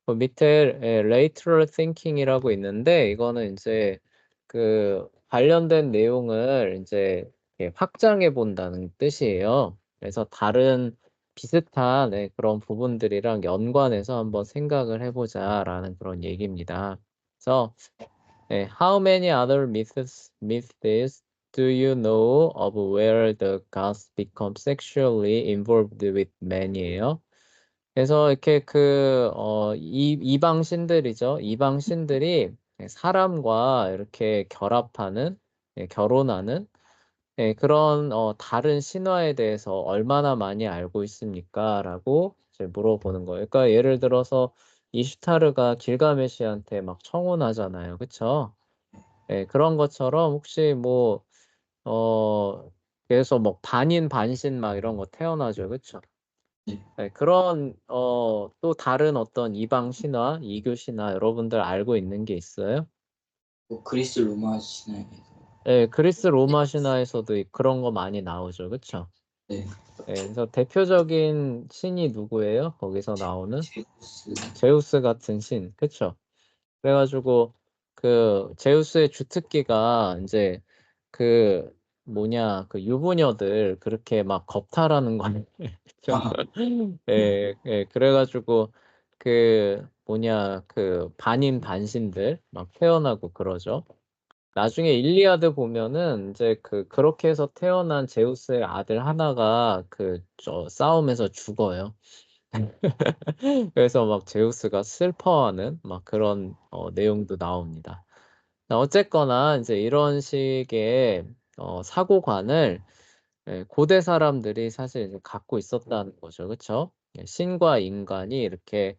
그 밑에 lateral thinking이라고 있는데 이거는 이제 그 관련된 내용을 이제 확장해 본다는 뜻이에요. 그래서 다른 비슷한 그런 부분들이랑 연관해서 한번 생각을 해보자라는 그런 얘기입니다. 그래서 how many other myths do you know of where the gods become sexually involved with men이에요. 그래서 이렇게 이방 신들이죠. 이방 신들이 사람과 이렇게 결합하는, 결혼하는 그런 다른 신화에 대해서 얼마나 많이 알고 있습니까? 라고 이제 물어보는 거예요. 그러니까 예를 들어서 이슈타르가 길가메시한테 막 청혼하잖아요. 그쵸? 그런 것처럼 혹시 뭐, 그래서 뭐 반인 반신 막 이런 거 태어나죠. 그쵸? 네. 그런 또 다른 어떤 이방 신화, 이교 신화 여러분들 알고 있는 게 있어요? 뭐 그리스 로마 신화에서. 그리스 로마 신화에서도 그런 거 많이 나오죠. 그쵸? 네. 그래서 대표적인 신이 누구예요? 거기서 나오는? 제우스. 제우스 같은 신. 그쵸? 그래가지고 그 제우스의 주특기가 이제 그 뭐냐 그 유부녀들 그렇게 막 겁탈하는 거네. 그쵸? 아, 그래가지고 그 뭐냐 그 반인 반신들 막 태어나고 그러죠. 나중에 일리아드 보면은 이제 그렇게 해서 태어난 제우스의 아들 하나가 싸움에서 죽어요. 그래서 막 제우스가 슬퍼하는 막 그런 내용도 나옵니다. 어쨌거나 이제 이런 식의 사고관을 고대 사람들이 사실 이제 갖고 있었다는 거죠. 그렇죠? 신과 인간이 이렇게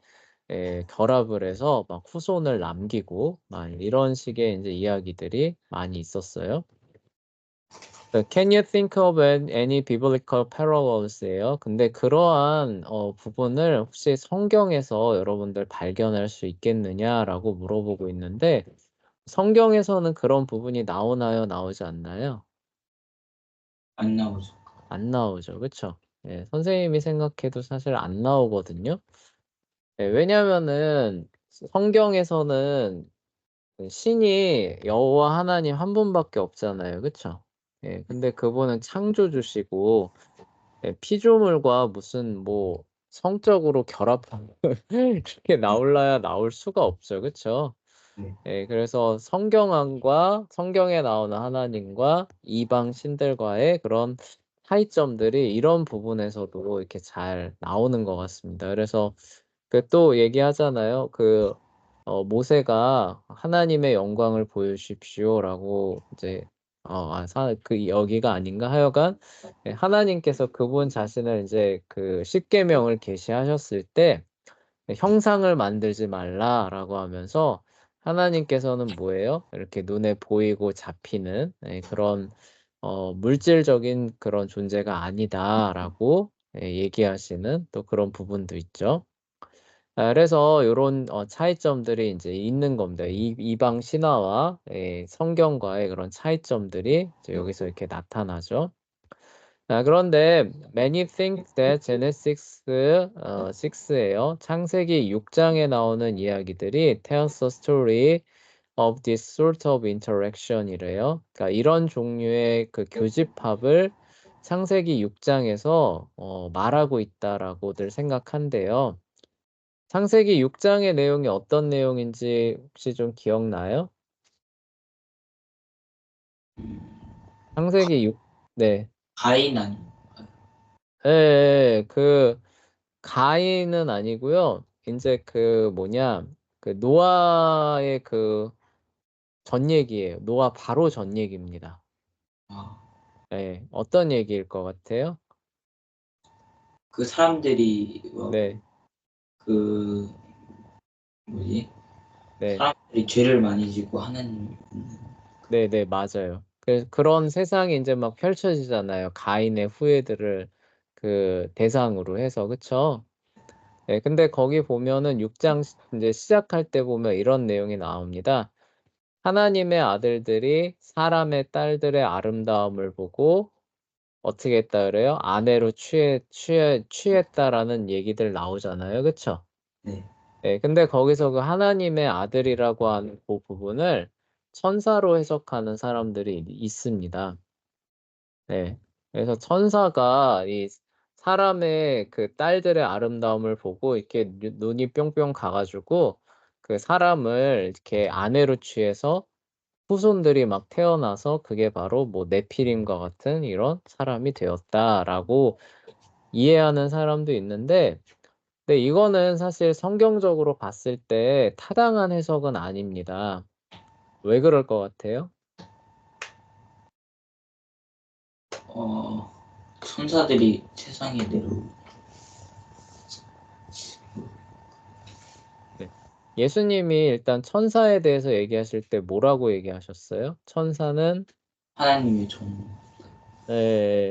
결합을 해서 막 후손을 남기고 막 이런 식의 이제 이야기들이 많이 있었어요. Can you think of any biblical parallels예요? 근데 그러한 부분을 혹시 성경에서 여러분들 발견할 수 있겠느냐라고 물어보고 있는데 성경에서는 그런 부분이 나오나요? 나오지 않나요? 안 나오죠. 안 나오죠. 그쵸? 선생님이 생각해도 사실 안 나오거든요. 왜냐면은 성경에서는 그 신이 여호와 하나님 한 분밖에 없잖아요. 그쵸? 근데 그분은 창조주시고 피조물과 무슨 뭐 성적으로 결합한 그렇게 나올라야 나올 수가 없죠. 그쵸? 네. 그래서 성경안과 성경에 나오는 하나님과 이방 신들과의 그런 차이점들이 이런 부분에서도 이렇게 잘 나오는 것 같습니다. 그래서 또 얘기하잖아요. 모세가 하나님의 영광을 보여주십시오라고 이제 여기가 아닌가 하여간 하나님께서 그분 자신을 이제 그 십계명을 계시하셨을 때 형상을 만들지 말라라고 하면서 하나님께서는 뭐예요? 이렇게 눈에 보이고 잡히는 그런 물질적인 그런 존재가 아니다라고 얘기하시는 또 그런 부분도 있죠. 그래서 요런 차이점들이 이제 있는 겁니다. 이방 신화와 성경과의 그런 차이점들이 이제 여기서 이렇게 나타나죠. 그런데 many think that Genesis 6예요. 창세기 6장에 나오는 이야기들이 tells a story of this sort of interaction이래요. 그러니까 이런 종류의 그 교집합을 창세기 6장에서 말하고 있다라고들 생각한대요. 창세기 6장의 내용이 어떤 내용인지 혹시 좀 기억나요? 창세기 6, 네. 가인 아닌가요? 가인은 아니고요. 이제 노아의 전 얘기예요. 노아 바로 전 얘기입니다. 아, 어떤 얘기일 것 같아요? 그 사람들이 네, 그 뭐지? 네, 사람들이 죄를 많이 지고 하나님. 네, 네, 맞아요. 그런 세상이 이제 막 펼쳐지잖아요. 가인의 후예들을 대상으로 해서, 그쵸? 근데 거기 보면은 6장 이제 시작할 때 보면 이런 내용이 나옵니다. 하나님의 아들들이 사람의 딸들의 아름다움을 보고 어떻게 했다 그래요? 아내로 취했다라는 얘기들 나오잖아요. 그쵸? 네. 네, 근데 거기서 그 하나님의 아들이라고 하는 그 부분을 천사로 해석하는 사람들이 있습니다. 네. 그래서 천사가 이 사람의 그 딸들의 아름다움을 보고 이렇게 눈이 뿅뿅 가가지고 그 사람을 이렇게 아내로 취해서 후손들이 막 태어나서 그게 바로 뭐 네피림과 같은 이런 사람이 되었다라고 이해하는 사람도 있는데, 근데 이거는 사실 성경적으로 봤을 때 타당한 해석은 아닙니다. 왜 그럴 것 같아요? 어, 천사들이 세상에 내려오고. 네. 예수님이 일단 천사에 대해서 얘기하실 때 뭐라고 얘기하셨어요? 천사는 하나님의 종.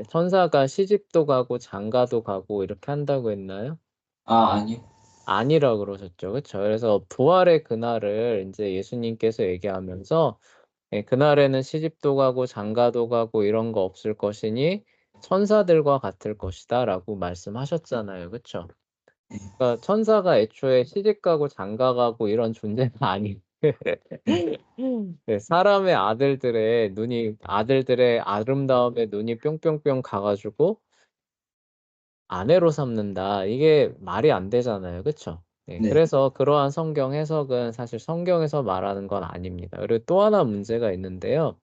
천사가 시집도 가고 장가도 가고 이렇게 한다고 했나요? 아니요. 아니라 그러셨죠. 그쵸? 그래서 부활의 그날을 인제 예수님께서 얘기하면서 그날에는 시집도 가고 장가도 가고 이런 거 없을 것이니 천사들과 같을 것이다라고 말씀하셨잖아요. 그쵸? 네. 그러니까 천사가 애초에 시집 가고 장가 가고 이런 존재가 아니 네, 사람의 아들들의 아름다움에 눈이 뿅뿅뿅 가 가지고 아내로 삼는다. 이게 말이 안 되잖아요. 그쵸? 네. 네. 그래서 그러한 성경 해석은 사실 성경에서 말하는 건 아닙니다. 그리고 또 하나 문제가 있는데요.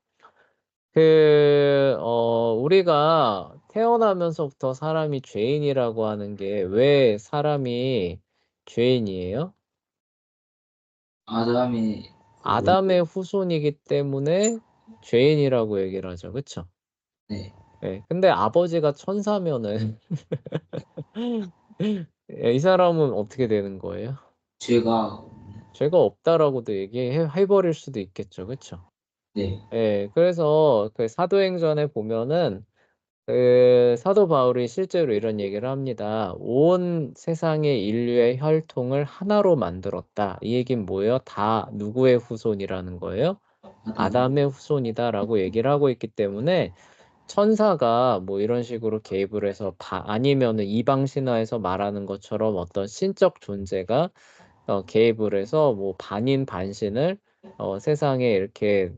우리가 태어나면서부터 사람이 죄인이라고 하는 게 왜 사람이 죄인이에요? 아담의 그 원. 아담의 후손이기 때문에 죄인이라고 얘기를 하죠. 그쵸? 네. 예. 근데 아버지가 천사면은 이 사람은 어떻게 되는 거예요? 죄가. 죄가 없다라고도 얘기해 버릴 수도 있겠죠. 그쵸? 네. 예. 그래서 그 사도행전에 보면은 그 사도 바울이 실제로 이런 얘기를 합니다. "온 세상의 인류의 혈통을 하나로 만들었다." 이 얘기는 뭐예요? 다 누구의 후손이라는 거예요? 아담. 아담의 후손이다라고 얘기를 하고 있기 때문에 천사가 뭐 이런 식으로 개입을 해서 아니면은 이방 신화에서 말하는 것처럼 어떤 신적 존재가 개입을 해서 뭐 반인 반신을 세상에 이렇게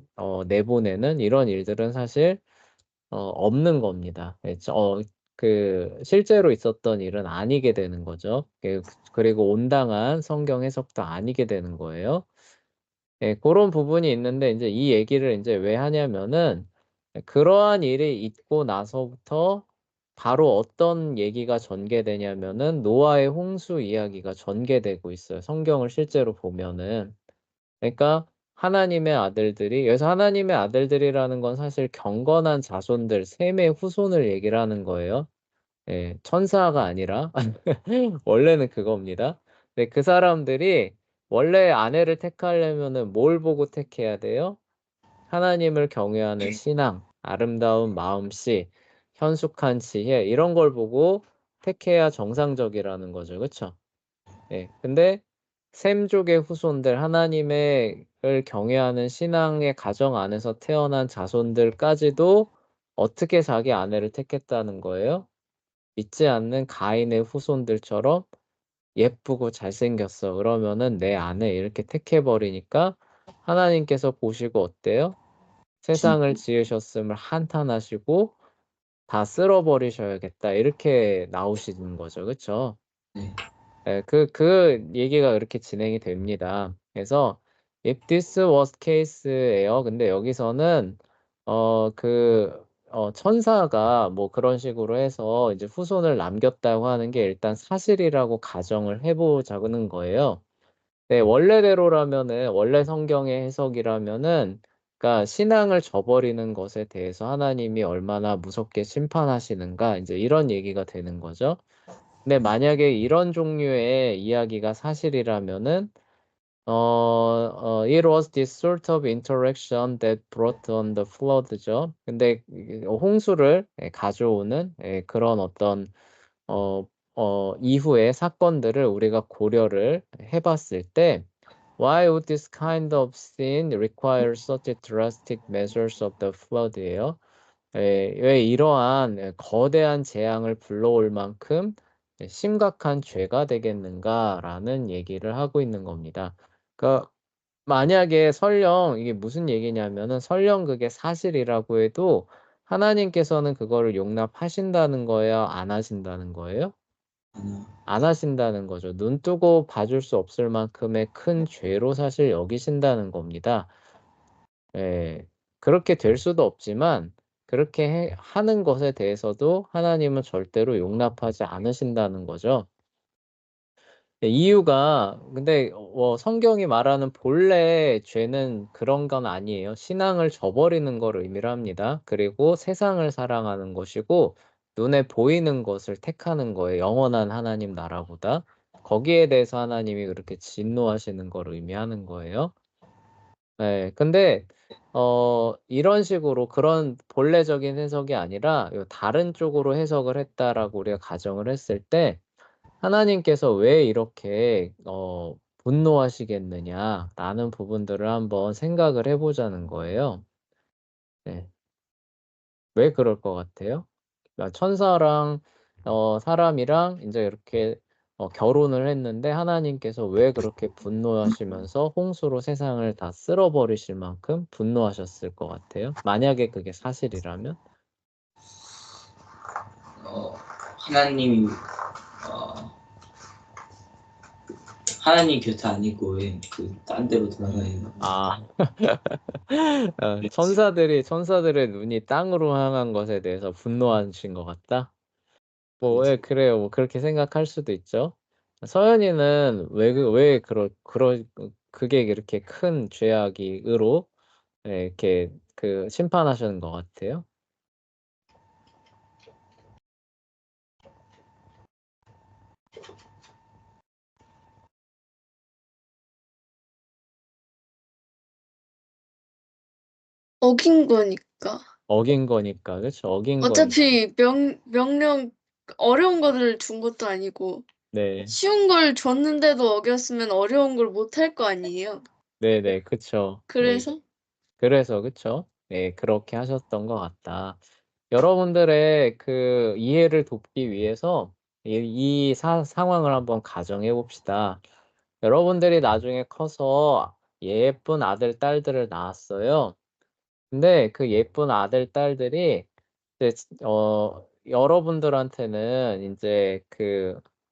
내보내는 이런 일들은 사실 없는 겁니다. 예 그 실제로 있었던 일은 아니게 되는 거죠. 그리고 온당한 성경 해석도 아니게 되는 거예요. 예 고런 부분이 있는데 인제 이 얘기를 인제 왜 하냐면은 그러한 일이 있고 나서부터 바로 어떤 얘기가 전개되냐면은 노아의 홍수 이야기가 전개되고 있어요, 성경을 실제로 보면은. 그러니까 하나님의 아들들이 여기서 하나님의 아들들이라는 건 사실 경건한 자손들, 셈의 후손을 얘기를 하는 거예요. 예. 천사가 아니라 원래는 그겁니다. 근데 그 사람들이 원래 아내를 택하려면은 뭘 보고 택해야 돼요? 하나님을 경외하는 신앙, 아름다운 마음씨, 현숙한 지혜 이런 걸 보고 택해야 정상적이라는 거죠. 그쵸? 예. 근데 셈족의 후손들 하나님의 을 경외하는 신앙의 가정 안에서 태어난 자손들까지도 어떻게 자기 아내를 택했다는 거예요? 믿지 않는 가인의 후손들처럼 "예쁘고 잘생겼어." 그러면은 내 아내 이렇게 택해 버리니까 하나님께서 보시고 어때요? 진. "세상을 지으셨음을 한탄하시고 다 쓸어 버리셔야겠다." 이렇게 나오시는 거죠. 그쵸? 네. 예. 그 얘기가 그렇게 진행이 됩니다. 그래서 if this was case예요. 근데 여기서는 천사가 뭐 그런 식으로 해서 이제 후손을 남겼다고 하는 게 일단 사실이라고 가정을 해 보자는 거예요. 네. 원래대로라면은 원래 성경의 해석이라면은 그러니까 '신앙을 저버리는 것에 대해서 하나님이 얼마나 무섭게 심판하시는가.' 인제 이런 얘기가 되는 거죠. 근데 만약에 이런 종류의 이야기가 사실이라면은 "It was this sort of interaction that brought on the flood"죠. 근데 이게 홍수를 가져오는 그런 어떤 이후의 사건들을 우리가 고려를 해 봤을 때 "Why would this kind of sin require such drastic measures of the flood"예요. 왜 이러한 거대한 재앙을 불러올 만큼 심각한 죄가 되겠는가라는 얘기를 하고 있는 겁니다. 그러니까 만약에 설령 이게 무슨 얘기냐면은 설령 그게 사실이라고 해도 하나님께서는 그거를 용납하신다는 거예요? 안 하신다는 거예요? 하나, 안 하신다는 거죠. 눈 뜨고 봐줄 수 없을 만큼의 큰 죄로 사실 여기신다는 겁니다. 예. 그렇게 될 수도 없지만 그렇게 하는 것에 대해서도 하나님은 절대로 용납하지 않으신다는 거죠. 이유가 근데 성경이 말하는 본래의 죄는 그런 건 아니에요. 신앙을 저버리는 걸 의미를 합니다. 그리고 세상을 사랑하는 것이고 눈에 보이는 것을 택하는 거예요, 영원한 하나님 나라보다. 거기에 대해서 하나님이 그렇게 진노하시는 걸 의미하는 거예요. 네. 근데 이런 식으로 그런 본래적인 해석이 아니라 요 다른 쪽으로 해석을 했다라고 우리가 가정을 했을 때 하나님께서 왜 이렇게 분노하시겠느냐라는 부분들을 한번 생각을 해 보자는 거예요. 네. 왜 그럴 것 같아요? 그러니까 천사랑 사람이랑 인제 이렇게 결혼을 했는데 하나님께서 왜 그렇게 분노하시면서 홍수로 세상을 다 쓸어 버리실 만큼 분노하셨을 것 같아요? 만약에 그게 사실이라면? 어, 하나님이, 하나님 곁에 아니고 왜 딴 데로 돌아가요? 아. 그랬지. 천사들의 눈이 땅으로 향한 것에 대해서 분노하신 것 같다? 뭐 예 그렇죠. 그래요. 뭐 그렇게 생각할 수도 있죠. 서연이는 왜 그게 그렇게 큰 죄악이,으로 이렇게 심판하시는 것 같아요? 어긴 거니까. 어긴 거니까. 그쵸. 어긴 거니까. 어차피 명령 어려운 거를 준 것도 아니고 네. 쉬운 걸 줬는데도 어겼으면 어려운 걸 못 할 거 아니에요. 네네. 그쵸. 네. 그래서 그래서 그쵸. 네. 그렇게 하셨던 것 같다. 여러분들의 이해를 돕기 위해서 이 상황을 한번 가정해 봅시다. 여러분들이 나중에 커서 예쁜 아들, 딸들을 낳았어요. 근데 그 예쁜 아들, 딸들이 이제 여러분들한테는 인제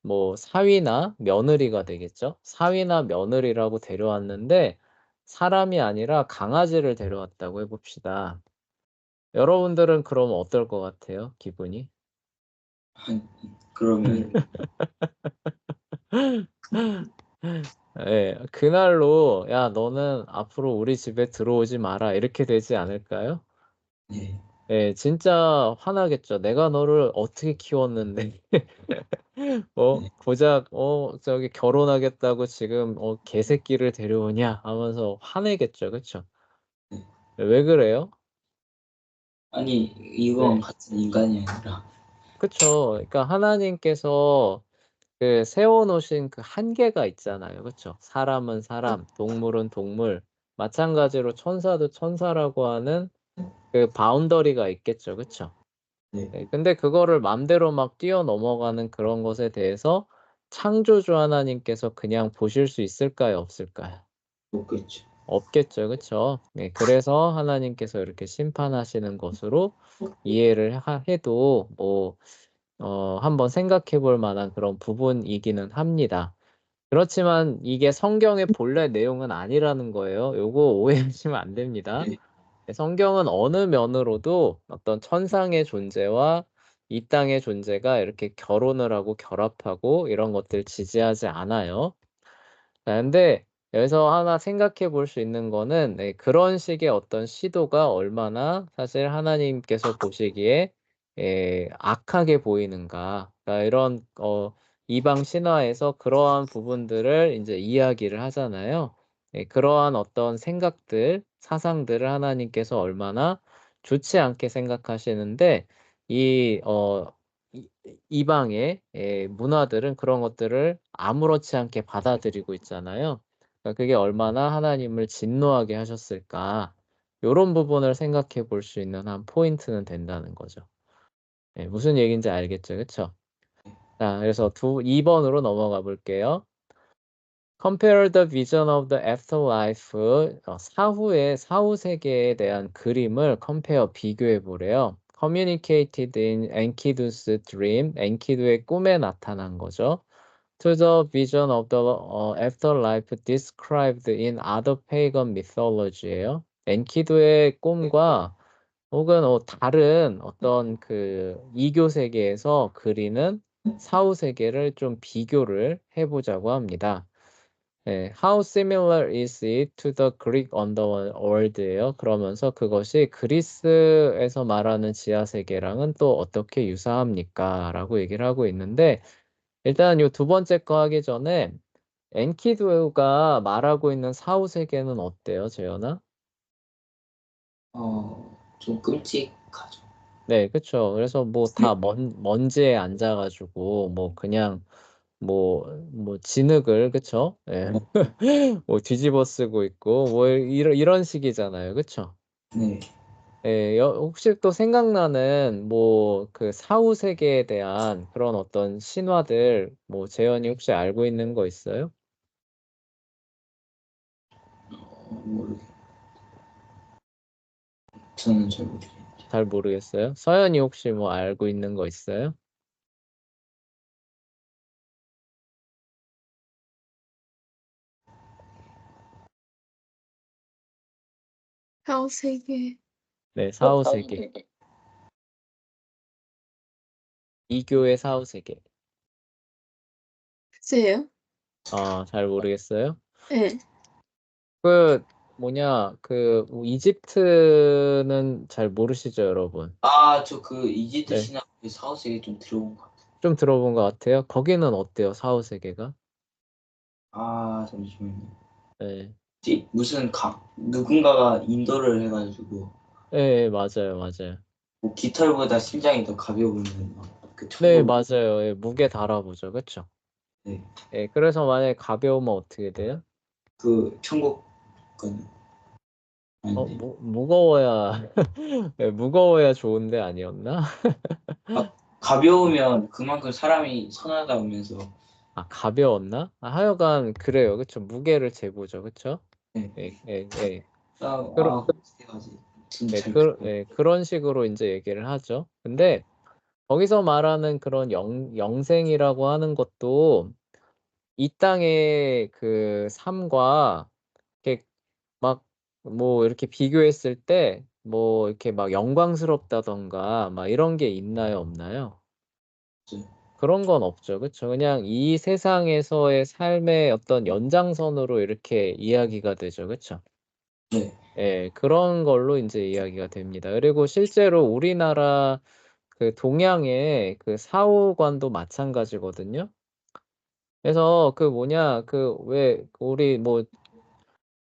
뭐 사위나 며느리가 되겠죠. 사위나 며느리라고 데려왔는데 사람이 아니라 강아지를 데려왔다고 해 봅시다. 여러분들은 그럼 어떨 것 같아요, 기분이? 한, 그러면, 예. 그날로 "야 너는 앞으로 우리 집에 들어오지 마라." 이렇게 되지 않을까요? 네, 예. 진짜 화나겠죠. '내가 너를 어떻게 키웠는데 네, 고작 저기 결혼하겠다고 지금 개새끼를 데려오냐.' 하면서 화내겠죠. 그쵸? 네. 왜 그래요? 아니, 이건 네. 같은 인간이 아니라, 그쵸. 그러니까 하나님께서 세워 놓으신 그 한계가 있잖아요. 그쵸? 사람은 사람, 동물은 동물, 마찬가지로 천사도 천사라고 하는 그 바운더리가 있겠죠. 그쵸? 네, 네. 근데 그거를 맘대로 막 뛰어넘어가는 그런 것에 대해서 창조주 하나님께서 그냥 보실 수 있을까요? 없을까요? 없겠죠. 없겠죠. 그쵸? 네. 그래서 하나님께서 이렇게 심판하시는 것으로 이해를 해도 한번 생각해 볼 만한 그런 부분이기는 합니다. 그렇지만 이게 성경의 본래 내용은 아니라는 거예요. 요거 오해하시면 안 됩니다. 네, 성경은 어느 면으로도 어떤 천상의 존재와 이 땅의 존재가 이렇게 결혼을 하고 결합하고 이런 것들 지지하지 않아요. 근데 여기서 하나 생각해 볼 수 있는 거는 그런 식의 어떤 시도가 얼마나 사실 하나님께서 보시기에 악하게 보이는가. 그러니까 이런 이방 신화에서 그러한 부분들을 인제 이야기를 하잖아요. 그러한 어떤 생각들, 사상들을 하나님께서 얼마나 좋지 않게 생각하시는데 이 이방의 문화들은 그런 것들을 아무렇지 않게 받아들이고 있잖아요. 그러니까 그게 얼마나 하나님을 진노하게 하셨을까. 요런 부분을 생각해 볼 수 있는 한 포인트는 된다는 거죠. 무슨 얘기인지 알겠죠? 그쵸? 자, 그래서 2번으로 넘어가 볼게요. Compare the vision of the afterlife. 사후 세계에 대한 그림을 compare, 비교해 보래요. Communicated in Enkidu's dream. 엔키두의 꿈에 나타난 거죠. To the vision of the afterlife described in other pagan mythology예요. 엔키두의 꿈과 혹은 다른 어떤 그 이교 세계에서 그리는 사후 세계를 좀 비교를 해보자고 합니다. 네, How similar is it to the Greek underworld예요. 그러면서 그것이 그리스에서 말하는 지하 세계랑은 또 어떻게 유사합니까? 라고 얘기를 하고 있는데 일단 요 두 번째 거 하기 전에 엔키두가 말하고 있는 사후 세계는 어때요, 재현아? 좀 끔찍하죠. 네, 그쵸. 그래서 뭐 다 먼지에 앉아가지고 뭐 그냥 뭐 진흙을 그쵸? 예. 뭐 뒤집어 쓰고 있고 뭐 이런 식이잖아요, 그쵸? 네. 예, 혹시 또 생각나는 뭐 그 사후 세계에 대한 그런 어떤 신화들 뭐 재현이 혹시 알고 있는 거 있어요? 모르겠. 저는 잘 모르겠어요. 잘 모르겠어요. 서연이 혹시 뭐 알고 있는 거 있어요? 사후 세계. 네, 사후 세계. 이교의 사후 세계. 글쎄요? 잘 모르겠어요. 네. 그 이집트는 잘 모르시죠, 여러분? 저 그 이집트 네, 신화 그 사후세계 좀 들어본 것 같아요. 좀 들어본 것 같아요. 거기는 어때요, 사후 세계가? 잠시만요. 네, 무슨 누군가가 인도를 해가지고 네, 맞아요, 맞아요. 뭐 깃털보다 심장이 더 가벼워 보이는 그 네, 천국. 맞아요. 예, 무게 달아보죠, 그쵸? 네. 예, 그래서 만약에 가벼우면 어떻게 돼요? 그 천국 건 아닌데. 무거워야, 예, 무거워야 좋은데 아니었나? 가벼우면 그만큼 사람이 선하다면서. 가벼웠나? 하여간 그래요, 그쵸? 무게를 재보죠, 그쵸? 네. 예, 예, 예. 비슷해가지고 잘 그런 식으로 이제 얘기를 하죠. 근데 거기서 말하는 그런 영생이라고 하는 것도 이 땅의 그 삶과 이렇게 막 뭐 이렇게 비교했을 때 뭐 이렇게 막 영광스럽다던가 막 이런 게 있나요, 없나요? 모르겠어요. 그런 건 없죠. 그쵸? 그냥 이 세상에서의 삶의 어떤 연장선으로 이렇게 이야기가 되죠. 그쵸? 네. 예, 그런 걸로 이제 이야기가 됩니다. 그리고 실제로 우리나라 그 동양의 그 사후관도 마찬가지거든요. 그래서 왜 우리 뭐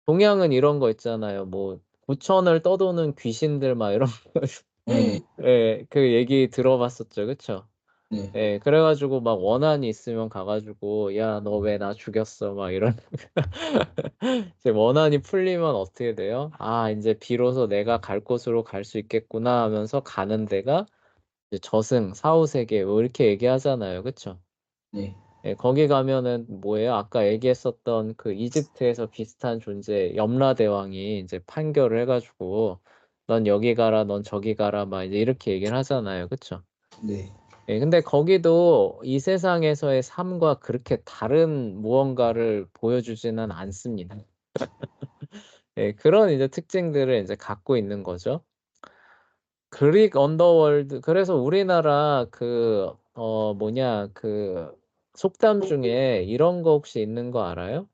동양은 이런 거 있잖아요. 뭐 부천을 떠도는 귀신들 막 이런 거. 네. 예, 그 얘기 들어봤었죠. 그쵸? 네. 예, 그래가지고 막 원한이 있으면 가가지고 야, 너 왜 나 죽였어? 막 이런. 이제 원한이 풀리면 어떻게 돼요? 이제 비로소 내가 갈 곳으로 갈 수 있겠구나 하면서 가는 데가 이제 저승, 사후세계 뭐 이렇게 얘기하잖아요. 그쵸? 네. 예, 거기 가면은 뭐예요? 아까 얘기했었던 그 이집트에서 비슷한 존재 염라대왕이 이제 판결을 해가지고 넌 여기 가라, 넌 저기 가라 막 이제 이렇게 얘기를 하잖아요. 그쵸? 네. 예, 근데 거기도 이 세상에서의 삶과 그렇게 다른 무언가를 보여주지는 않습니다. 예, 그런 이제 특징들을 이제 갖고 있는 거죠. 그릭 언더월드, 그래서 우리나라 속담 중에 이런 거 혹시 있는 거 알아요?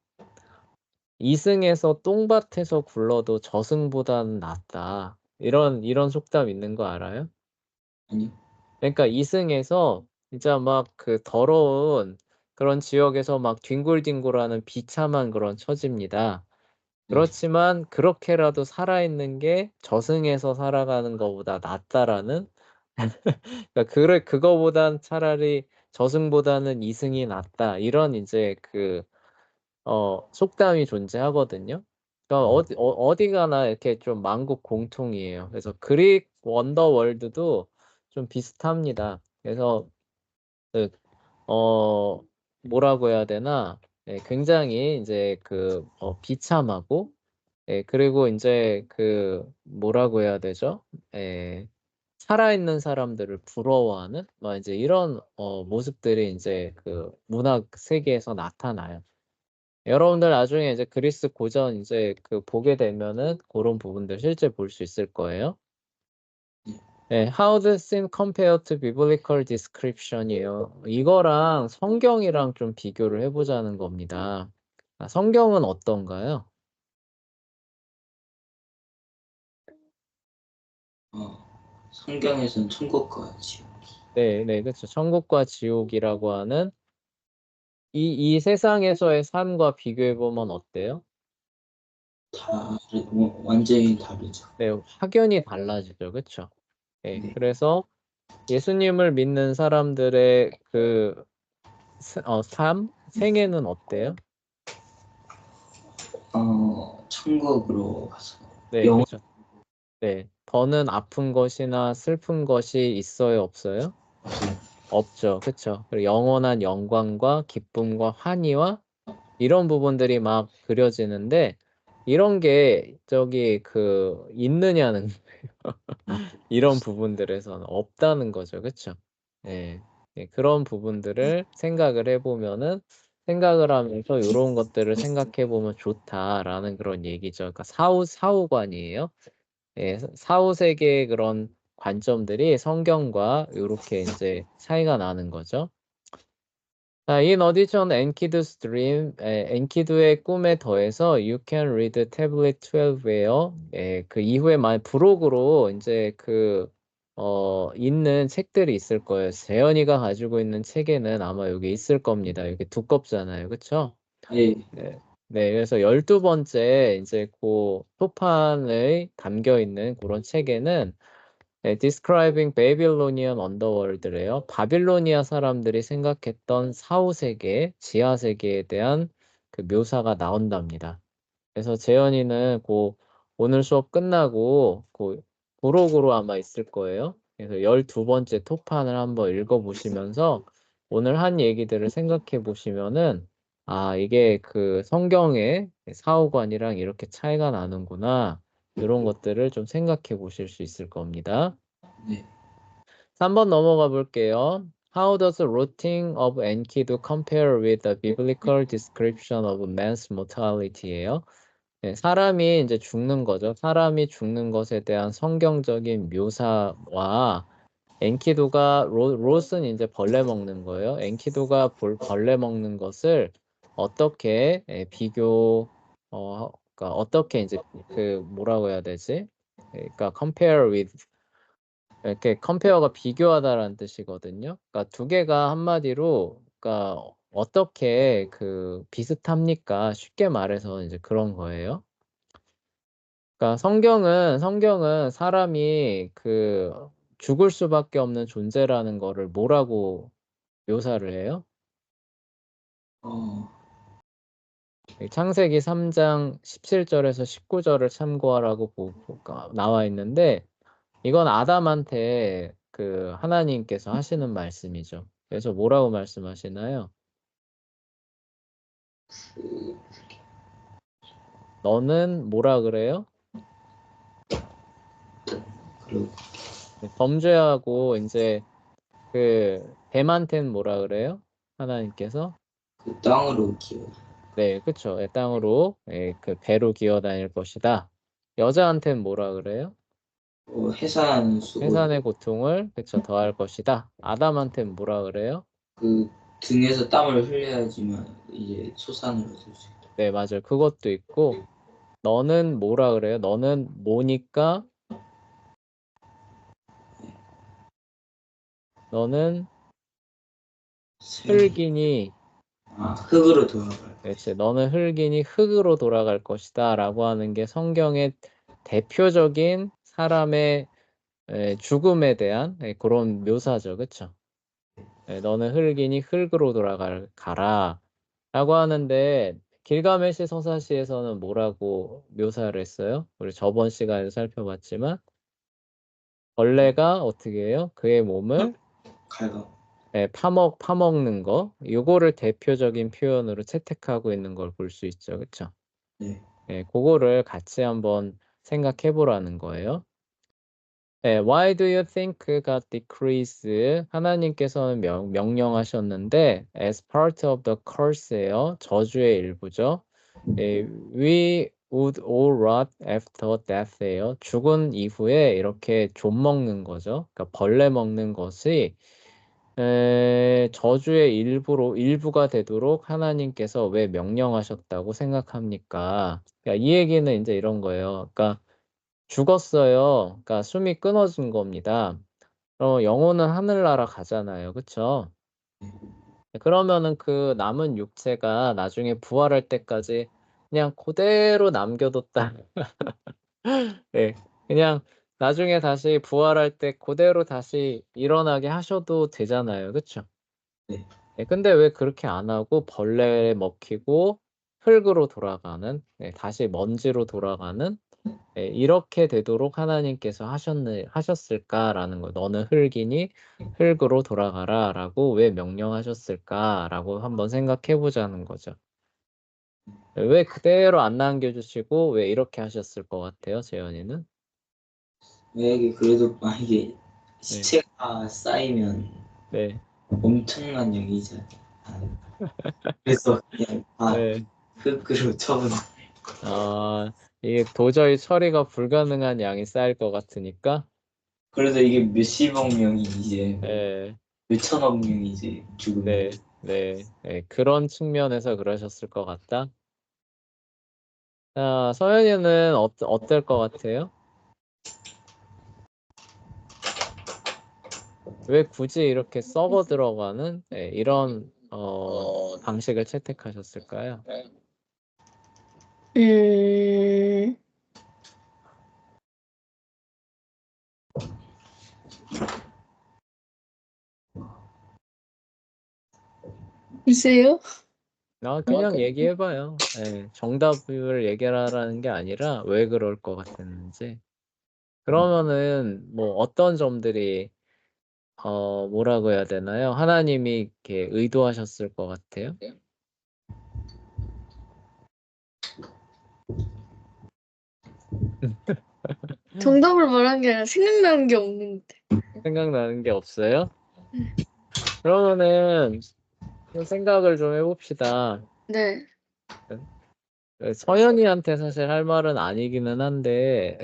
이승에서 똥밭에서 굴러도 저승보다는 낫다. 이런 속담 있는 거 알아요? 아니요. 그러니까 이승에서 진짜 막 그 더러운 그런 지역에서 막 뒹굴뒹굴하는 비참한 그런 처지입니다. 네. 그렇지만 그렇게라도 살아있는 게 저승에서 살아가는 것보다 낫다라는 그러니까 그거보단 차라리 저승보다는 이승이 낫다. 이런 이제 속담이 존재하거든요. 그러니까 어디 가나 이렇게 좀 만국 공통이에요. 그래서 그릭 원더월드도 좀 비슷합니다. 그래서 그 뭐라고 해야 되나? 예, 굉장히 이제 비참하고, 예, 그리고 이제 뭐라고 해야 되죠? 예, 살아있는 사람들을 부러워하는 막 이제 이런 모습들이 이제 문학 세계에서 나타나요. 여러분들 나중에 이제 그리스 고전 이제 보게 되면은 그런 부분들 실제 볼 수 있을 거예요. 네, how does it compare to biblical description이에요. 이거랑 성경이랑 좀 비교를 해보자는 겁니다. 성경은 어떤가요? 성경에서는 천국과 지옥. 네, 네, 그렇죠. 천국과 지옥이라고 하는 이 세상에서의 삶과 비교해 보면 어때요? 완전히 다르죠. 네, 확연히 달라지죠, 그렇죠? 네, 네. 그래서 예수님을 믿는 사람들의 삶, 생애는 어때요? 천국으로 가서 네, 영원. 그렇죠. 네, 더는 아픈 것이나 슬픈 것이 있어요, 없어요? 없죠, 그렇죠. 그리고 영원한 영광과 기쁨과 환희와 이런 부분들이 막 그려지는데 이런 게 있느냐는 이런 부분들에서는 없다는 거죠, 그렇죠? 네, 네, 그런 부분들을 생각을 해보면은 생각을 하면서 이런 것들을 생각해 보면 좋다라는 그런 얘기죠. 그러니까 사후관이에요. 예, 사후 세계의 그런 관점들이 성경과 이렇게 이제 차이가 나는 거죠. 자, in addition, Enkidu's dream, 엔키두의 꿈에 더해서 You can read tablet 12웨어, 그 이후에 부록으로 이제 있는 책들이 있을 거예요. 재현이가 가지고 있는 책에는 아마 여기 있을 겁니다. 여기 두껍잖아요. 그쵸? 예. 네. 네, 그래서 12번째 이제 소판에 담겨 있는 그런 책에는 네, Describing Babylonian Underworld래요. 바빌로니아 사람들이 생각했던 사후세계, 지하세계에 대한 묘사가 나온답니다. 그래서 재현이는 오늘 수업 끝나고 부록으로 아마 있을 거예요. 그래서 12번째 토판을 한번 읽어보시면서 오늘 한 얘기들을 생각해 보시면은 이게 성경의 사후관이랑 이렇게 차이가 나는구나. 이런 것들을 좀 생각해 보실 수 있을 겁니다. 네. 3번 넘어가 볼게요. How does rotting of Enkidu compare with the biblical description of man's mortality예요? 네, 사람이 이제 죽는 거죠. 사람이 죽는 것에 대한 성경적인 묘사와 엔키두가 롯은 이제 벌레 먹는 거예요. 엔키두가 벌레 먹는 것을 어떻게 그러니까 어떻게 이제 뭐라고 해야 되지? 그러니까 compare with 이렇게 컴페어가 비교하다라는 뜻이거든요. 그러니까 두 개가 한마디로 그러니까 어떻게 비슷합니까? 쉽게 말해서 이제 그런 거예요. 그러니까 성경은 사람이 죽을 수밖에 없는 존재라는 거를 뭐라고 묘사를 해요? 어, 창세기 3장 17절에서 19절을 참고하라고 나와 있는데 이건 아담한테 하나님께서 하시는 말씀이죠. 그래서 뭐라고 말씀하시나요? 너는 뭐라 그래요? 그리고 범죄하고 이제 뱀한테는 뭐라 그래요? 하나님께서 땅으로 기어. 네, 그쵸. 땅으로 배로 기어 다닐 것이다. 여자한테는 뭐라 그래요? 해산 수고. 해산의 고통을 그쵸 더할 것이다. 아담한테는 뭐라 그래요? 등에서 땀을 흘려야지만 이제 소산을 얻을 수 있다. 네, 맞아요. 그것도 있고 너는 뭐라 그래요? 너는 뭐니까 너는 흙이니 흙으로 돌아갈. 그치, 너는 흙이니 흙으로 돌아갈 것이다 라고 하는 게 성경의 대표적인 사람의 죽음에 대한 그런 묘사죠. 그쵸? 너는 흙이니 흙으로 가라 라고 하는데 길가메시 서사시에서는 뭐라고 묘사를 했어요? 우리 저번 시간에 살펴봤지만 벌레가 어떻게 해요? 그의 몸을 갈가. 파먹는 거, 요거를 대표적인 표현으로 채택하고 있는 걸 볼 수 있죠. 그쵸? 네. 그거를 같이 한번 생각해 보라는 거예요. Why do you think got decreased? 하나님께서는 명령하셨는데 as part of the curse예요. 저주의 일부죠. We would all rot after death예요. 죽은 이후에 이렇게 좀 먹는 거죠. 그러니까 벌레 먹는 것이 저주의 일부가 되도록 하나님께서 왜 명령하셨다고 생각합니까? 그러니까 이 얘기는 이제 이런 거예요. 그러니까 죽었어요. 그러니까 숨이 끊어진 겁니다. 영혼은 하늘나라 가잖아요. 그쵸? 그러면은 그 남은 육체가 나중에 부활할 때까지 그냥 그대로 남겨뒀다. 네. 그냥 나중에 다시 부활할 때 그대로 다시 일어나게 하셔도 되잖아요. 그쵸? 네. 근데 왜 그렇게 안 하고 벌레에 먹히고 흙으로 돌아가는, 다시 먼지로 돌아가는, 이렇게 되도록 하나님께서 하셨을까라는 거예요. 너는 흙이니 흙으로 돌아가라라고 왜 명령하셨을까라고 한번 생각해 보자는 거죠. 왜 그대로 안 남겨주시고 왜 이렇게 하셨을 것 같아요, 재현이는? 만약에 그래도 만약에 네. 시체가 쌓이면 네. 엄청난 양이잖아요. 그래서 그냥 네. 흙으로 쳐버려. 이게 도저히 처리가 불가능한 양이 쌓일 것 같으니까. 그래도 이게 몇십억 명이 이제 네. 몇천억 명이 이제 죽으면 네. 그런 측면에서 그러셨을 것 같다. 자, 서현이는 어떨 것 같아요? 왜 굳이 이렇게 썩어 들어가는 이런 방식을 채택하셨을까요? 음, 글쎄요. 그냥 얘기해봐요. 정답을 얘기하라는 게 아니라 왜 그럴 것 같았는지. 그러면은 뭐 어떤 점들이 뭐라고 해야 되나요? 하나님이 이렇게 의도하셨을 것 같아요? 정답을 말한 게 아니라 생각나는 게 없는데. 생각나는 게 없어요? 그러면은 좀 생각을 좀 해봅시다. 네. 서연이한테 사실 할 말은 아니기는 한데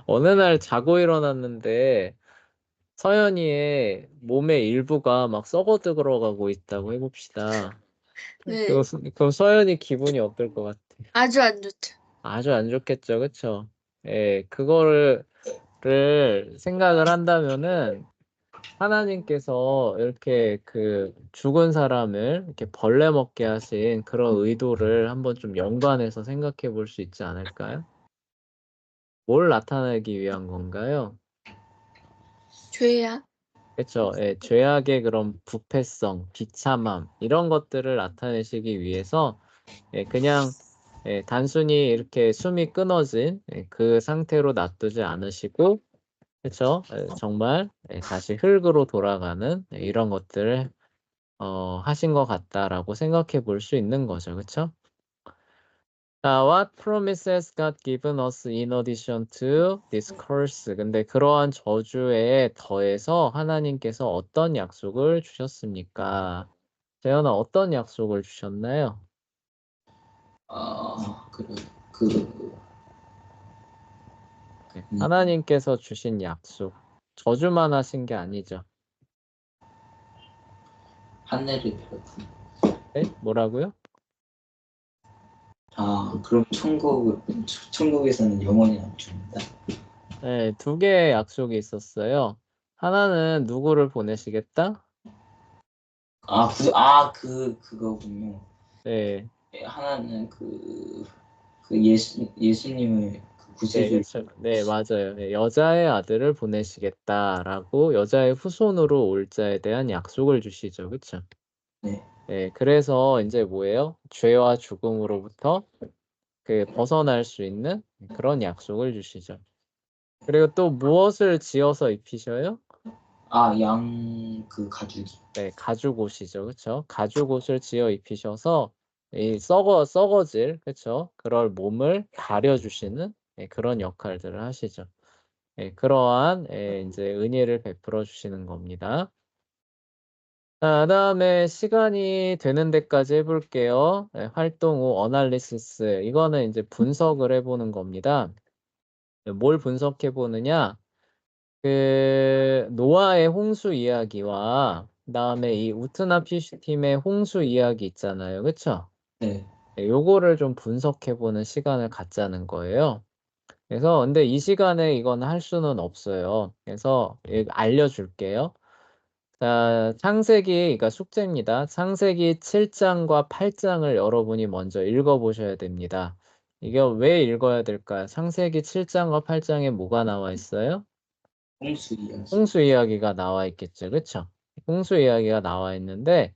어느 날 자고 일어났는데 서연이의 몸의 일부가 막 썩어 들어가고 있다고 해봅시다. 네. 그럼 서연이 기분이 어떨 것 같아? 아주 안 좋죠. 아주 안 좋겠죠, 그쵸? 그거를 생각을 한다면은 하나님께서 이렇게 그 죽은 사람을 이렇게 벌레 먹게 하신 그런 의도를 한번 좀 연관해서 생각해 볼 수 있지 않을까요? 뭘 나타내기 위한 건가요? 죄야. 그렇죠. 죄악의 그런 부패성, 비참함 이런 것들을 나타내시기 위해서 그냥 단순히 이렇게 숨이 끊어진 그 상태로 놔두지 않으시고 그렇죠. 정말 다시 흙으로 돌아가는 이런 것들을 하신 것 같다라고 생각해 볼 수 있는 거죠. 그렇죠? 자, what promises God given us in addition to this curse? 근데 그러한 저주에 더해서 하나님께서 어떤 약속을 주셨습니까? 재현아, 어떤 약속을 주셨나요? 그래 하나님께서 주신 약속. 저주만 하신 게 아니죠. 하늘을 베었다. 네? 뭐라고요? 그럼 천국에서는 영원히 안 죽는다. 네, 두 개의 약속이 있었어요. 하나는 누구를 보내시겠다? 그거군요. 네, 하나는 예수님을 구세주. 그쵸. 네, 맞아요. 여자의 아들을 보내시겠다라고 여자의 후손으로 올 자에 대한 약속을 주시죠. 그쵸? 네. 그래서 이제 뭐예요? 죄와 죽음으로부터 벗어날 수 있는 그런 약속을 주시죠. 그리고 또 무엇을 지어서 입히셔요? 그 가죽이. 네, 가죽옷이죠. 그쵸? 가죽옷을 지어 입히셔서 이 썩어질, 그쵸? 그럴 몸을 가려주시는 그런 역할들을 하시죠. 그러한 이제 은혜를 베풀어 주시는 겁니다. 자, 그다음에 시간이 되는 데까지 해볼게요. 활동 후 어널리시스. 이거는 이제 분석을 해보는 겁니다. 뭘 분석해 보느냐? 그 노아의 홍수 이야기와 그다음에 이 우트나피쉬 팀의 홍수 이야기 있잖아요. 그쵸? 네. 요거를 좀 분석해 보는 시간을 갖자는 거예요. 그래서 근데 이 시간에 이건 할 수는 없어요. 그래서 알려줄게요. 자, 창세기, 그러니까 숙제입니다. 창세기 7장과 8장을 여러분이 먼저 읽어보셔야 됩니다. 이게 왜 읽어야 될까요? 창세기 7장과 8장에 뭐가 나와 있어요? 홍수 이야기. 홍수 이야기가 나와 있겠죠. 그쵸? 홍수 이야기가 나와 있는데,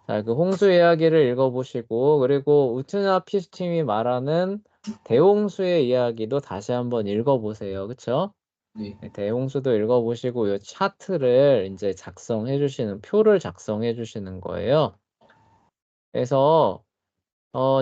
자, 그 홍수 이야기를 읽어보시고, 그리고 우트나 피스팀이 말하는 대홍수의 이야기도 다시 한번 읽어보세요. 그쵸? 네. 대홍수도 읽어보시고, 이 차트를 이제 표를 작성해 주시는 거예요. 그래서,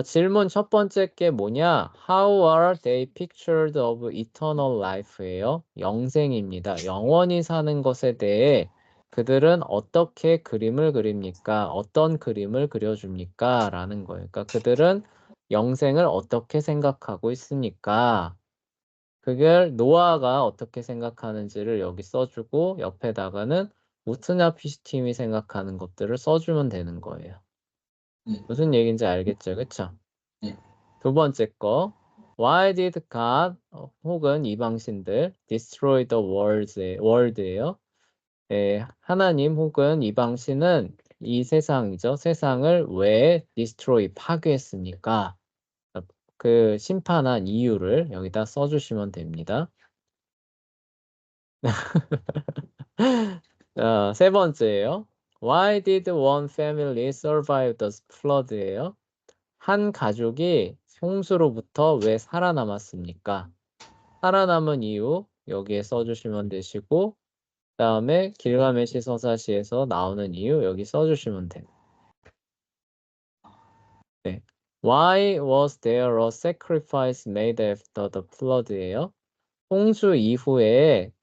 질문 첫 번째 게 뭐냐? How are they pictured of eternal life예요. 영생입니다. 영원히 사는 것에 대해 그들은 어떻게 그림을 그립니까? 어떤 그림을 그려줍니까? 라는 거예요. 그러니까 그들은 영생을 어떻게 생각하고 있습니까? 그걸 노아가 어떻게 생각하는지를 여기 써주고 옆에다가는 우트나 피시팀이 생각하는 것들을 써주면 되는 거예요. 네. 무슨 얘기인지 알겠죠? 그쵸? 네. 두 번째 거 Why did God 혹은 이방신들 destroy the world예요. 하나님 혹은 이방신은 이 세상이죠. 세상을 왜 destroy 파괴했습니까? 그 심판한 이유를 여기다 써주시면 됩니다. 세 번째예요. Why did one family survive the flood예요. 한 가족이 홍수로부터 왜 살아남았습니까? 살아남은 이유 여기에 써주시면 되시고 그다음에 길가메시 서사시에서 나오는 이유 여기 써주시면 돼요. 네. Why was there a sacrifice made after the flood예요? 홍수 이후에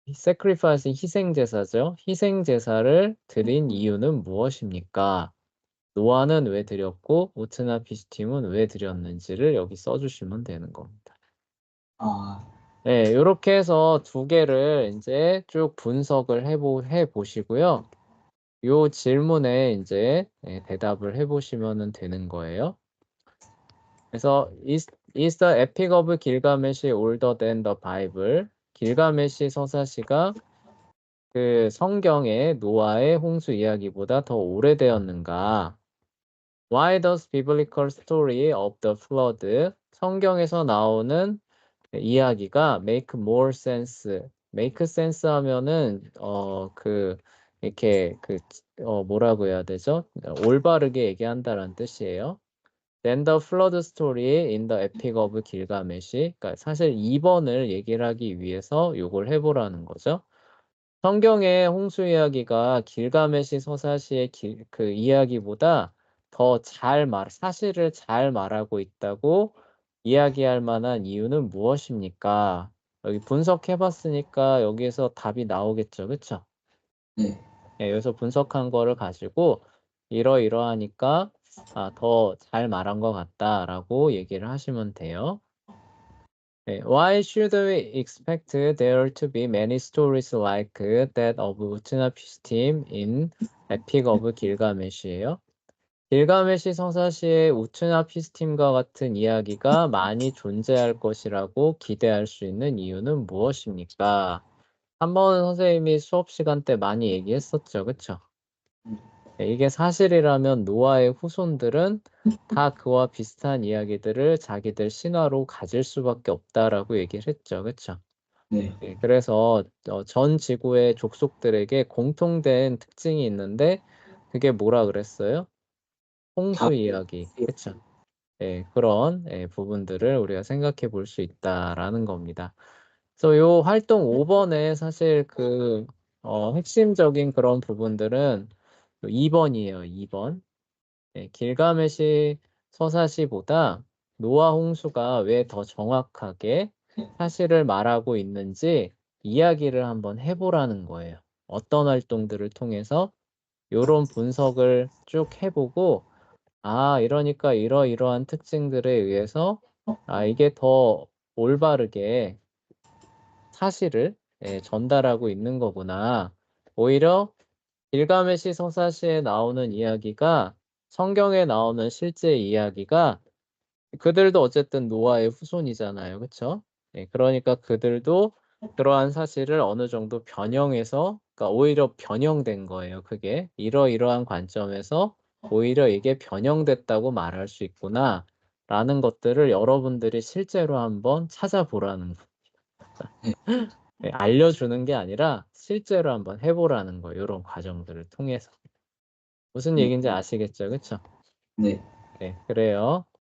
sacrifice 희생제사죠. 희생제사를 드린 이유는 무엇입니까? 노아는 왜 드렸고 우트나 피시팀은 왜 드렸는지를 여기 써주시면 되는 겁니다. 네, 이렇게 해서 두 개를 이제 쭉 분석을 해보시고요. 요 질문에 이제 대답을 해보시면 되는 거예요. 그래서 is the epic of Gilgamesh older than the Bible? 길가메시 서사시가 그 성경의 노아의 홍수 이야기보다 더 오래되었는가? Why does biblical story of the flood? 성경에서 나오는 이야기가 make more sense. make sense 하면은 이렇게 뭐라고 해야 되죠? 올바르게 얘기한다라는 뜻이에요. Than the flood story in the epic of Gilgamesh. 그러니까 사실 2번을 얘기를 하기 위해서 요걸 해보라는 거죠. 성경의 홍수 이야기가 길가메시 서사시의 그 이야기보다 더 사실을 잘 말하고 있다고 이야기할 만한 이유는 무엇입니까? 여기 분석해봤으니까 여기에서 답이 나오겠죠, 그쵸? 네. 여기서 분석한 거를 가지고 이러이러하니까 더 잘 말한 것 같다라고 얘기를 하시면 돼요. Why should we expect there to be many stories like that of 우트나피스팀 in Epic of Gilgamesh예요? 길가메시 서사시의 우트나피스팀과 같은 이야기가 많이 존재할 것이라고 기대할 수 있는 이유는 무엇입니까? 한 번 선생님이 수업 시간 때 많이 얘기했었죠, 그쵸? 이게 사실이라면 노아의 후손들은 다 그와 비슷한 이야기들을 자기들 신화로 가질 수밖에 없다라고 얘기를 했죠. 그쵸? 네. 그래서 전 지구의 족속들에게 공통된 특징이 있는데 그게 뭐라 그랬어요? 홍수 이야기. 그쵸? 그런 부분들을 우리가 생각해 볼 수 있다라는 겁니다. 그래서 요 활동 5번에 사실 핵심적인 그런 부분들은 2번이에요. 2번. 네, 길가메시 서사시보다 노아 홍수가 왜 더 정확하게 사실을 말하고 있는지 이야기를 한번 해보라는 거예요. 어떤 활동들을 통해서 이런 분석을 쭉 해보고, 이러니까 이러이러한 특징들에 의해서 이게 더 올바르게 사실을 전달하고 있는 거구나. 오히려 길가메시 서사시에 나오는 이야기가 성경에 나오는 실제 이야기가 그들도 어쨌든 노아의 후손이잖아요. 그쵸? 그러니까 그들도 그러한 사실을 어느 정도 변형해서, 그러니까 오히려 변형된 거예요. 그게 이러이러한 관점에서 오히려 이게 변형됐다고 말할 수 있구나 라는 것들을 여러분들이 실제로 한번 찾아보라는 거. 알려주는 게 아니라 실제로 한번 해보라는 거예요. 이런 과정들을 통해서. 무슨 얘기인지 아시겠죠? 그쵸? 네. 네, 그래요.